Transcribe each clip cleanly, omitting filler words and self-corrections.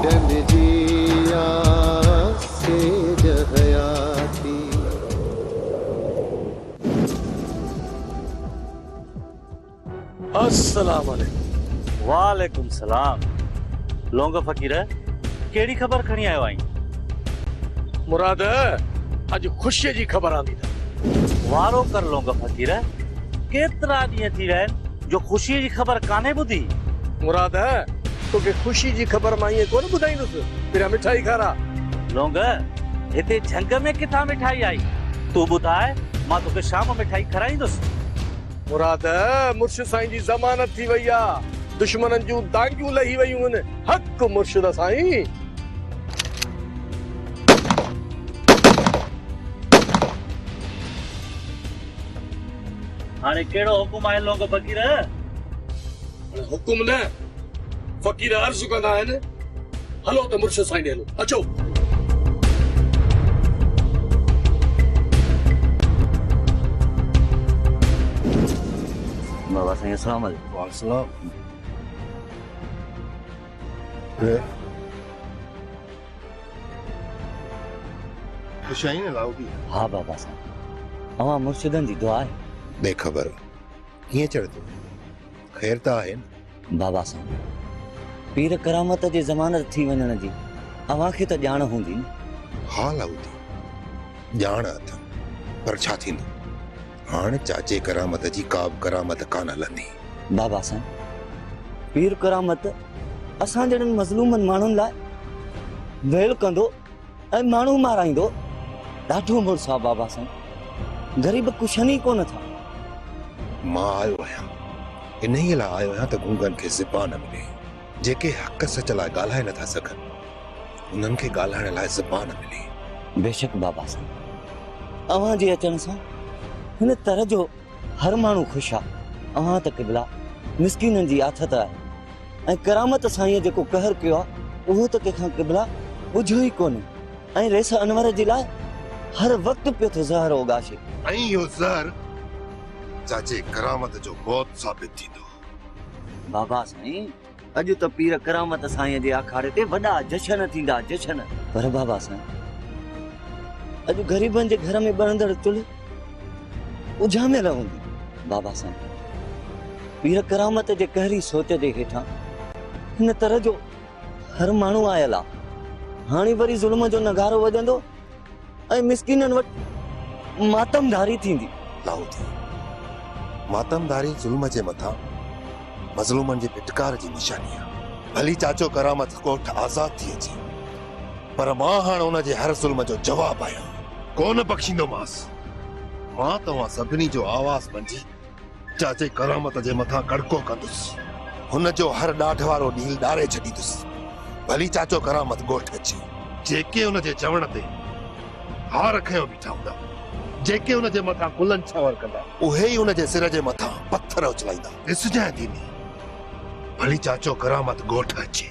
डंडिया से जहयाती। अस्सलाम वालेकुम। वालेकुम सलाम। लोंग फकीर केड़ी खबर खणी आयो आई? मुराद अज खुशी जी खबर आंदी था। वारो कर लोंग फकीर, केतरा दी थी रहन जो खुशी जी खबर काने बुधी। मुराद तोके खुशी जी खबर मां ये कोन बुधाईंदुसि, तेरा मिठाई खारा। लोंग हिते झंग में किथा मिठाई आई? तू बुधाए मां तोके शाम मिठाई खराईंदुस। मुराद मुर्शिद साईं जी ज़मानत थी वई आ, दुश्मनन जूं दांगियूं लही वयूं आहिनि। हक मुर्शिद साईं। हाणे केड़ो हुकुम आहे लोंग फकीर? हुकुम न, फकीर अर्ज़ कंदा आहिनि। हलो त मुर्शिद साईं ॾे हलो, अचो। बाबा साईं अस्सलाम वालेकुम। वालेकुम। खुश आई न लाउदी? हाँ बाबा साईं, अवां मुर्शिदन जी दुआ आहे। बेखबर कीअं चढ़ंदो? ख़ैर त आहे न? बाबा साईं, पीर करामत जे ज़मानत थी वञण जी अवां खे त ॼाण हूंदी न? हा लाउदी, ॼाण अथमि, पर छा थींदो? हाणे चाचे करामत जी का बि करामत कान हलंदी। बाबा साईं, पीर करामत असां जहिड़नि मज़लूमनि माण्हुनि लाइ वेल कंदो ऐं माण्हू माराईंदो। ॾाढो मुड़ुसु आहे बाबा साईं, ग़रीब कुशनि ई कोन था। मां आयो आहियां, इन ई लाइ आयो आहियां त गूंगनि खे ज़बान मिले। जेके हक़ सच लाइ ॻाल्हाए नथा सघनि, उन्हनि खे ॻाल्हाइण लाइ ज़बान मिले। बेशक बाबा साईं, अवां जे अचण सां हिन तरह जो हर माण्हू ख़ुशि आहे। अवां त क़िबला मिस्कीननि जी आथत आहे, ऐं करामत साईं जेको कहर कयो आहे उहो त कंहिंखां क़िबला ॿुझो ई कोन्हे। ऐं रेस अनवर जे लाइ हर वक़्तु पियो थो ज़हर उगाशे। ऐं इहो ज़हर चाचे करामत जो मौत साबित थींदो। बाबा साईं, अॼु त पीर करामत साईं जे आखाड़े ते वॾा जशन थींदा, जशन। पर बाबा साईं, अॼु ग़रीबनि जे घर में ॿरंदड़ तुल उजामे रहंदी। बाबा साईं, पीर करामत जे कहरी सोच जे हेठां हिन तरह जो हर माण्हू आयल आहे। हाणे वरी ज़ुल्म जो नगारो वॼंदो ऐं मिस्कीननि वटि मातमदारी थींदी। लाउदी, मातमदारी ज़ुल्म जे मथां मज़लूमनि जे फिटकार जी निशानी आहे। भली चाचो करामत कोठ आज़ाद थी अचे, पर मां हाणे उन जे हर ज़ुल्म जो जवाब आहियां, कोन बख़्शींदोमांसि। मां तव्हां सभिनी जो आवाज़ बणिजी चाचे करामत जे मथां कड़को कंदुसि। हुन जो हर ॾाढ वारो ॾींहुं ॾारे छॾींदुसि। भली चाचो करामत ॻोठ अचे। जेके हुन जे चवण ते हार खयो बीठा हूंदा, जेके हुन जे मथां कुलनि छावर कंदा, उहे ई हुन जे सिर जे मथां पत्थर उछलाईंदा। ॾिसजांइ दीनी, भली चाचो करामत ॻोठ अचे।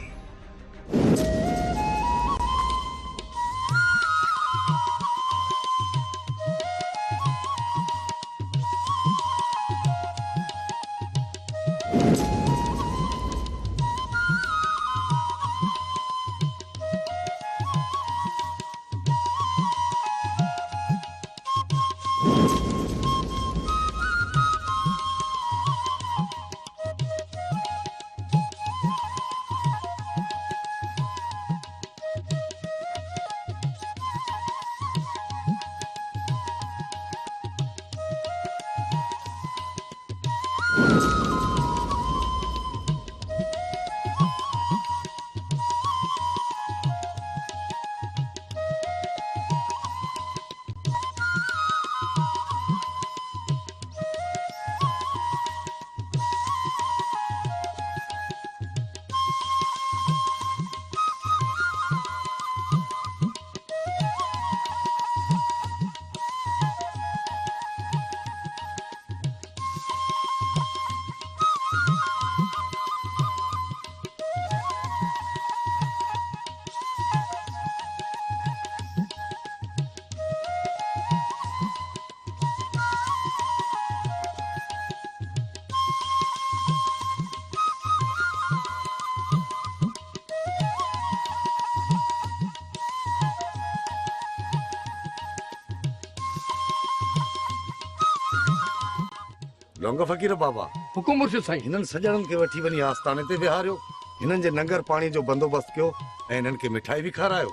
लौंग फ़कीर बाबा हुकुम मुर्शिद साईं। हिननि सॼणनि खे वठी वञी आस्थाने ते विहारियो, हिननि जे लंगर पाणी जो बंदोबस्त कयो ऐं हिननि खे मिठाई बि खारायो।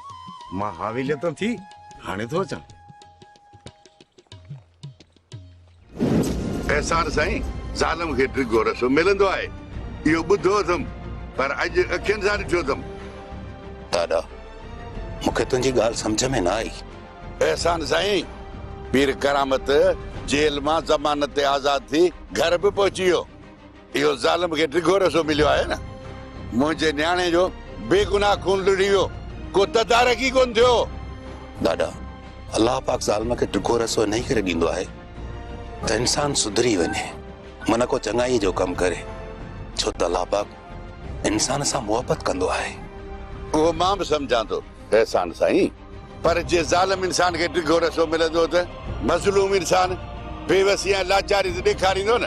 मां हाविलियत थी हाणे थो अचां। एहसान साईं, ज़ालम खे ड्रिगो रसो मिलंदो आहे, इहो ॿुधो अथमि, पर अॼु अखियुनि सां ॾिठो अथमि। दादा मूंखे तुंहिंजी ॻाल्हि सम्झ में न आई। एहसान साईं, पीर करामत जेल मां ज़मानत ते आज़ाद थी घर बि पहुची वियो। इहो ज़ालम खे ड्रिगो रसो मिलियो आहे न। मुंहिंजे न्याणे जो बेगुनाह खून लुड़ी वियो, को तदारकी कोन थियो। दादा अल्लाह पाक ज़ालिम खे ड्रिगो रसो इन करे ॾींदो आहे त इंसान सुधरी वञे, मन को चङाई जो कमु करे, छो त अल्लाह पाक इंसान सां मोहबत कंदो आहे। उहो मां बि सम्झां थो एहसान साईं, पर जे ज़ालिम इंसान खे ड्रिगो रसो मिलंदो त मज़लूम इंसान बेवसी ऐं लाचारी ते ॾेखारींदो न।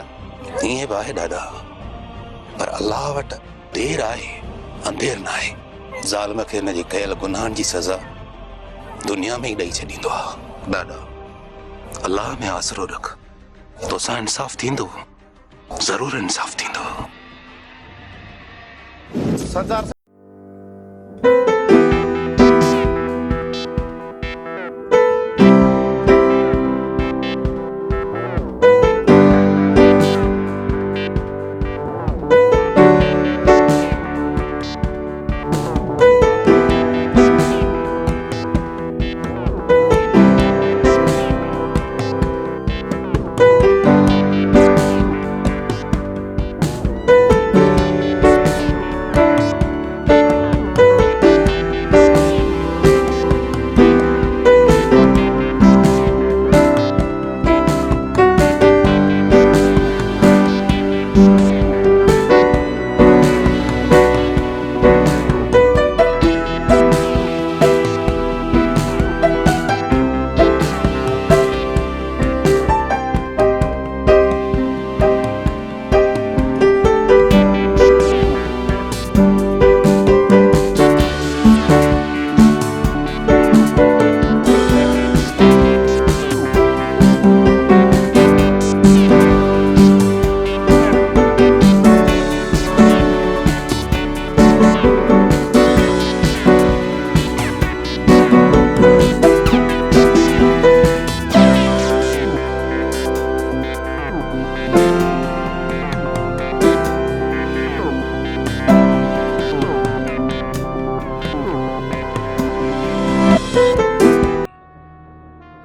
ईअं बि आहे दादा, पर अल्लाह वटि देर आहे अंधेर न आहे। ज़ालिम खे हिन जे कयल गुनाहनि जी सज़ा दुनिया में ई ॾेई छॾींदो आहे। दादा अल्लाह में आसरो रख, तोसां इंसाफ़ थींदो, ज़रूर इंसाफ़ थींदो। सरदार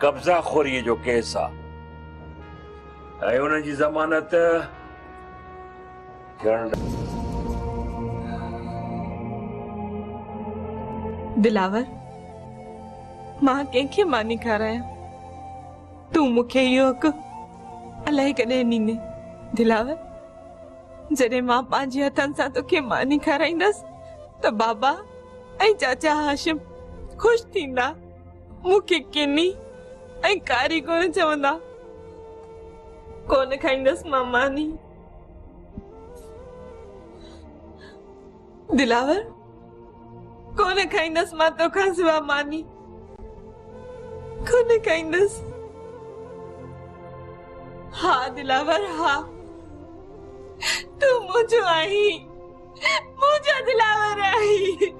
कब्जा खोरीअ जो केस आहे ऐं उन्हनि जी ज़मानत दिलावर मां कंहिंखे मानी खारायां, तूं मूंखे इहो हक़ अलाए कॾहिं ॾींदे। दिलावर जॾहिं मां पंहिंजे हथनि सां तोखे मानी खाराईंदसि त बाबा ऐं चाचा हाशिम ख़ुशि थींदा, मूंखे किनी ऐं कारीगर चवंदा। कोन खाईंदसि मां मानी। दिलावर कोन खाईंदसि मां तोखां सिवा मानी, कोन खाईंदसि। हा दिलावर हा, तू मुंहिंजो आहीं, मुंहिंजो दिलावर आहीं।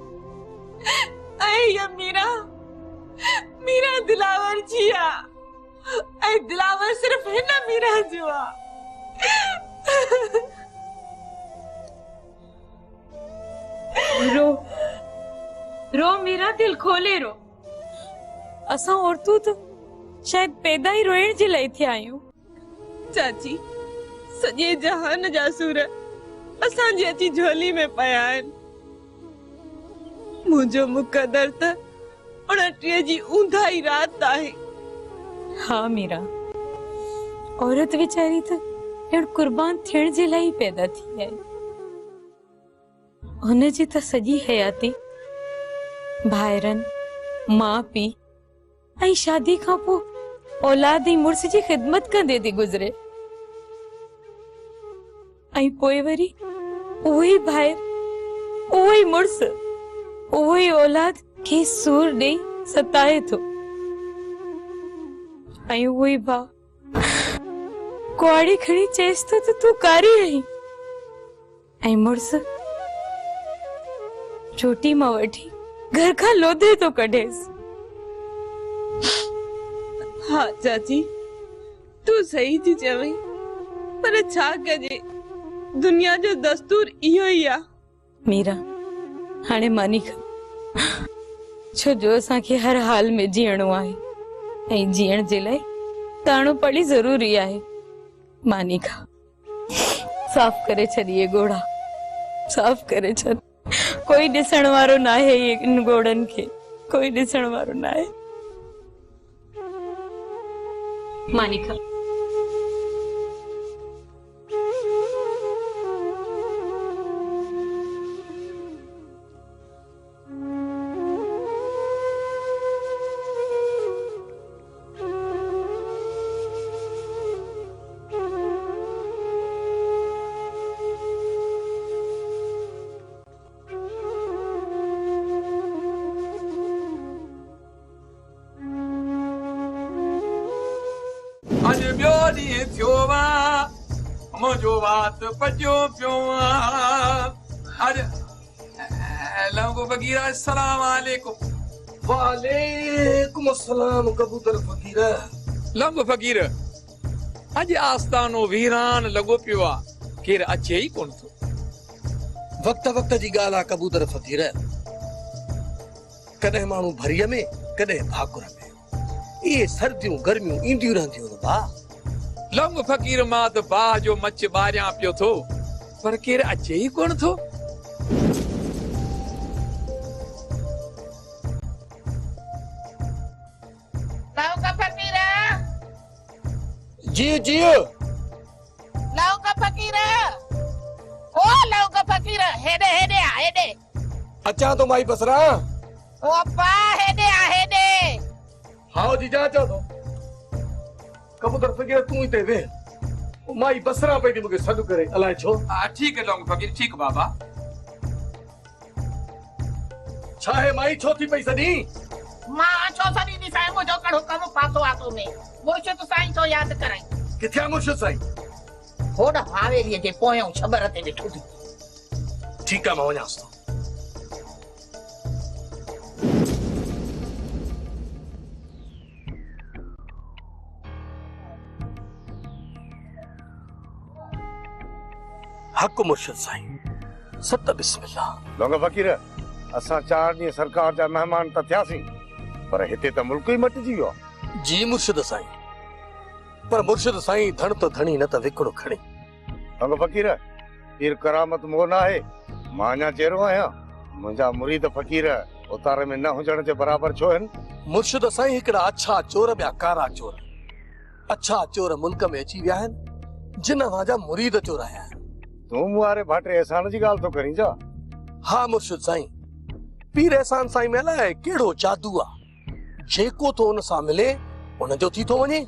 ऐं हीअ मीरा दिलावर जी आहे ऐं दिलावर सिर्फ़ हिन मीरा जो आहे। रो रो मीरा, दिल खोले रो। असां औरतूं तो शायद पैदा ही रोइण जे लाइ थिया आहियूं। चाची सॼे जहान जा सूर असांजी अची झोली में पिया आहिनि। मुंहिंजो मुक़दर त 29 जी ऊंधाई रात आहे। हाँ मीरा, औरत वीचारी त अहिड़ कुर्बान थियण जे लाइ पैदा थी आहे। हुन जी त सॼी हयाती भाइरनि माउ पीउ ऐं शादी खां पोइ औलाद ऐं मुड़ुस जी ख़िदमत कंदे थी गुज़रे। ऐं पोइ वरी उहो ई भाइर, उहो ई मुड़ुस, उहो ई औलाद खे सूर ॾेई सताए थो। ऐं उहो ई भाउ कुआड़ी खड़ी चेस तो तू कारी रही ऐं मुड़स छोटी मां वठी घर का लोधे तो कढेस। हाँ चाची तू सही थी चवई पर छा कजे दुनिया जो दस्तूर इहो ही आ। मीरा हाणे मानी खा छो जो असां खे हर हाल में जीअणो आहे ऐं जीअण जे लाइ ताणो पड़ी ज़रूरी आहे। मानी खा साफ करे छॾिए गोड़ा साफ करे छॾ कोई ॾिसण वारो न आहे इन गोड़न खे कोई ॾिसण वारो न आहे। मानी खा अज ॿियो ॾींहुं थियो मुंहिंजो वात पजो पियो अज लंगो बगीरा अस्सलाम वालेकुम। वालेकुम अस्सलाम कबूतर फकीर। लंगो फकीर अज आस्तानो वीरान लॻो पियो आहे केर अचे ई कोन थो। वक्त वक्त जी ॻाल्हि आहे कबूतर फकीर। कॾहिं माण्हू भरीअ में कॾहिं भाकुर में ये सर्दियों गर्मियों ईंदियूं रहंदियूं न भाउ। लंग फकीर मां त बाह जो मच ॿारियां पियो थो पर केर अचे ई कोन थो। लौका फकीर जी जी लौका फकीर ओ लौका फकीर हेडे हेडे आ हेडे अचां तो माई बसरा। ओ पा हेडे आ हेडे। हाँ जीजा अचां तो। कबूतर फकीर तू ही ते वे माई बसरा पई थी मूंखे सॾु करे अलाए छो। ठीक है लंग फकीर ठीक बाबा। छा है माई छो थी पई सॾी? मां छो सदी दी साईं मुंहिंजो कड़ो कम पातो आतो में मुर्शिद साईं तो याद कराई। किथे आहे मुर्शिद साईं? होड़ हावेरीअ जे पोयों छबर ते ॾिठो थी। ठीक है मां वञांसि तो। हक मुर्शिद साईं सत बिस्मिल्लाह। लोंग फकीर असां 4 ॾींहं सरकार जा मेहमान त थियासीं पर हिते त मुल्क ई मटिजी वियो। जी मुर्शिद साईं पर मुर्शिद साईं धन तो धणी न त विकड़ो खणी। लोंग फकीर पीर करामत मो न आहे मां अञा चेरो आहियां मुंहिंजा मुरीद फकीर उतारे में न हुजण जे बराबर छो आहिनि। मुर्शिद साईं हिकिड़ा अच्छा चोर ॿिया कारा चोर। अच्छा चोर मुल्क में अची विया आहिनि जिन वाजा मुरीद चोर आया आहिनि। तूं मूं वारे भाटे एहसान जी ॻाल्हि थो करीं छा? हाँ मुर्शिद साईं पीर एहसान साईं में अलाए कहिड़ो जादू आहे जेको तो उन सां मिले उन जो थी थो वञे।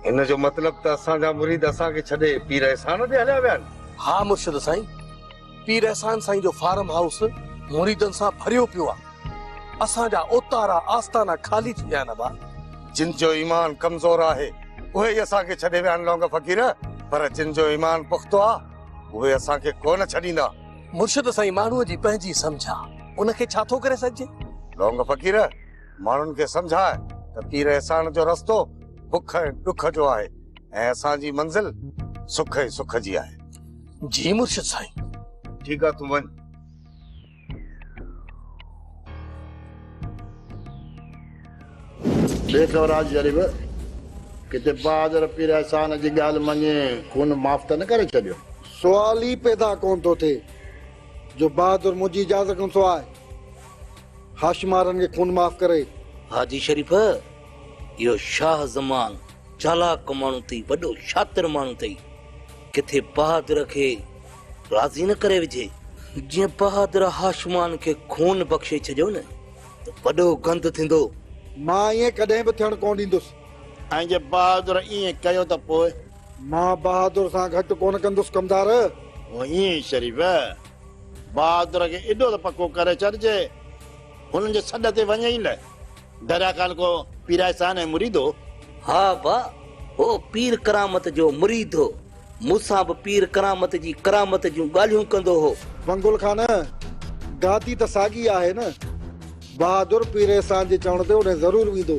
इन जो मतलब त असांजा मुरीद असांखे छॾे पीर एहसान ते हलिया विया आहिनि। हाँ मुर्शिद साईं पीर एहसान साईं जो फार्म हाउस मुरीदनि सां भरियो पियो आहे। असांजा ओतारा आस्ताना खाली थी विया आहिनि बा। जिन जो ईमान कमज़ोर आहे उहे ई असांखे छॾे विया आहिनि लौंग फकीर पर जिन जो ईमान पुख्तो आहे उहे असांखे कोन छॾींदा। मुर्शिद साईं माण्हूअ जी पंहिंजी सम्झा उनखे छा थो करे सघिजे। लौंग फकीर माण्हुनि खे सम्झाए त पीर एहसान जो रस्तो बुख ऐं ॾुख जो आहे ऐं असांजी मंज़िल सुख ऐं सुख जी आहे। जी मुर्शिद साईं। ठीकु आहे तूं वञ। देखो राज जरीब किथे बहादुर पीर एहसान जी ॻाल्हि मञे खून माफ़ त न करे छॾियो। सुवाल ही पैदा कोन थो थिए जो बहादुर मुंहिंजी इजाज़त खां सवाइ हाशिमारनि खे खून माफ़ करे। हाजी शरीफ इहो शाह ज़मान चालाक माण्हू अथई वॾो शातिर माण्हू अथई किथे बहादुर खे राज़ी न करे विझे। जीअं बहादुर हाशिमान खे खून बख़्शे छॾियो न त वॾो गंद थींदो। मां ईअं कॾहिं बि थियण कोन ॾींदुसि। ऐं जे बहादुर ईअं कयो त पोइ मां बहादुर सां घटि कोन कंदुसि कमदार। ईअं शरीफ बहादुर खे एॾो त पको करे छॾिजे हुननि जे सॾ ते वञे ई न। दरिया काल को पीर एहसान ऐं मुरीदो हाँ बा, हो पीर करामत जो मुरीद हो, मूंसां बि पीर करामत जी करामत जूं ॻाल्हियूं कंदो हो। मंगुल खान गाती त साॻी आहे न। बहादुर पीर एहसान जे चवण ते उन ज़रूर वेंदो,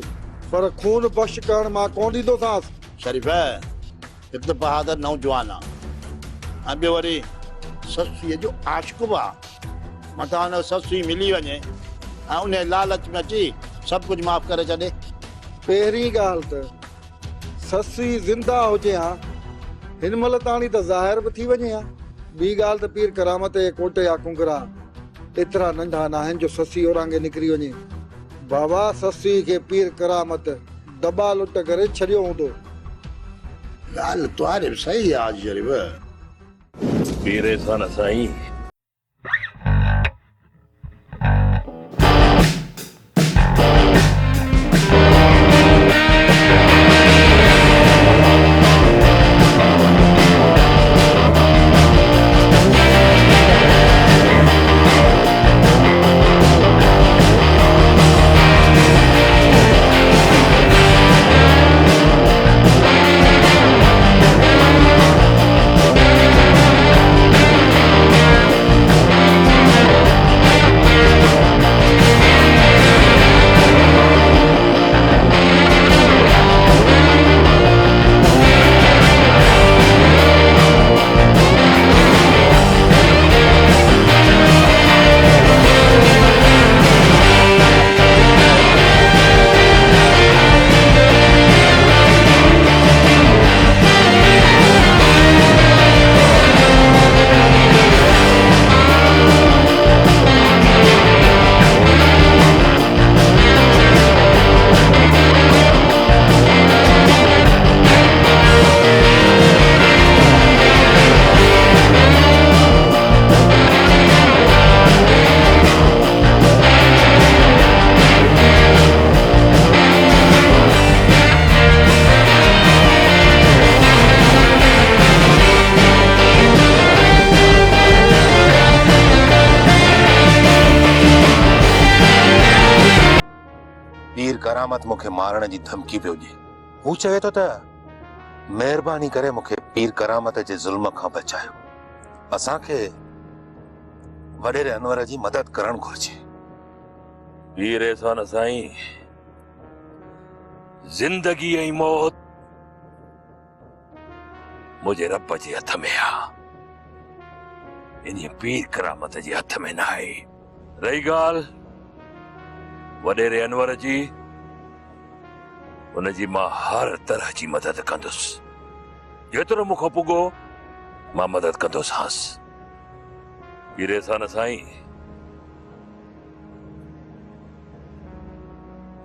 पर खून बख़्श करण मां कोन ॾींदोसांसि। शरीफ़ हिकु त बहादुर नौजवान आहे ऐं ॿियो वरी ससूअ जो आशिक़ बि आहे। मथां हुन ससु मिली वञे ऐं उन लालच में अची सभु कुझु माफ़ करे छॾे। पहिरीं ॻाल्हि त ससु ज़िंदा हुजे हा, हिन महिल ताणी त ज़ाहिर बि थी वञे हा। ॿी ॻाल्हि त पीर करामत जे कोट या कुंगरा एतिरा नंढा न आहिनि जो ससी ओरांगे निकिरी वञे। बाबा ससी खे पीर करामत दॿा लुट करे छॾियो हूंदो। ॻाल्हि तुआरे बि सही आहे शरीफ़। पीर एहसान साईं, पीर करामत मूंखे मारण जी धमकी पियो ॾिए। हू चवे थो त महिरबानी करे मूंखे पीर करामत जे ज़ुल्म खां बचायो। असांखे वॾेरे अनवर जी मदद करणु घुर्जे। पीर एहसान साईं, जिंदगी ऐं मौत मुंहिंजे रब जे हथ में आहे, इन पीर करामत जे हथ में न आहे। रही ॻाल्हि वॾेरे अनवर जी, उनजी मां हर तरह जी मदद कंदुसि। जेतिरो मूंखां पुॻो मां मदद कंदोसांसि। पीर एहसान साईं,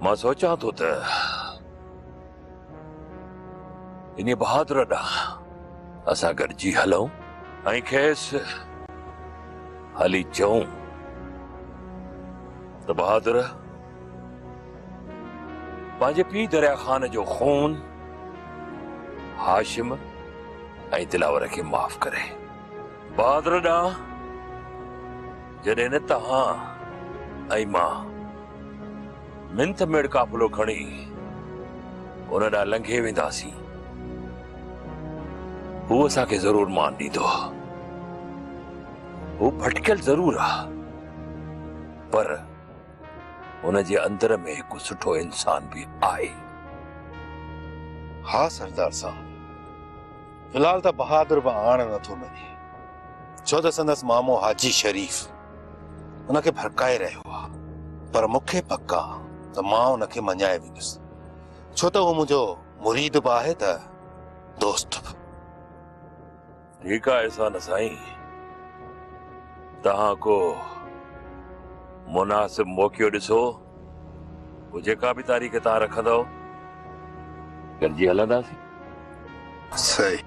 मां सोचां थो त इन बहादुर ॾांहुं असां गॾिजी हलूं ऐं खेसि हली चऊं त बहादुर पंहिंजे पीउ दरिया ख़ान जो खून हाशिम ऐं दिलावर खे माफ़ करे। बहादुर ॾांहुं जॾहिं न तव्हां ऐं मां मिंथ मेड़ काफ़िलो खणी उन ॾांहुं लंघे वेंदासीं, हू असांखे ज़रूर मान ॾींदो। हू भटकियल ज़रूर आहे, पर उन जे अंदर में हिकु सुठो इंसान भी आहे। हाँ सरदार साहब, फिलहाल त बहादुर बि आण नथो मञे, छो त संदसि मामो हाजी शरीफ़ उनखे भड़काए रहियो आहे। पर मूंखे पक आहे त मां उनखे मञाए वेंदुसि, छो त हू मुंहिंजो मुरीद बि आहे त दोस्त बि। ठीकु आहे एहसान साईं, तव्हां को मुनासिब मौक़ो ॾिसो, पोइ जेका बि तारीख़ तव्हां रखंदव गॾिजी हलंदासीं। सही।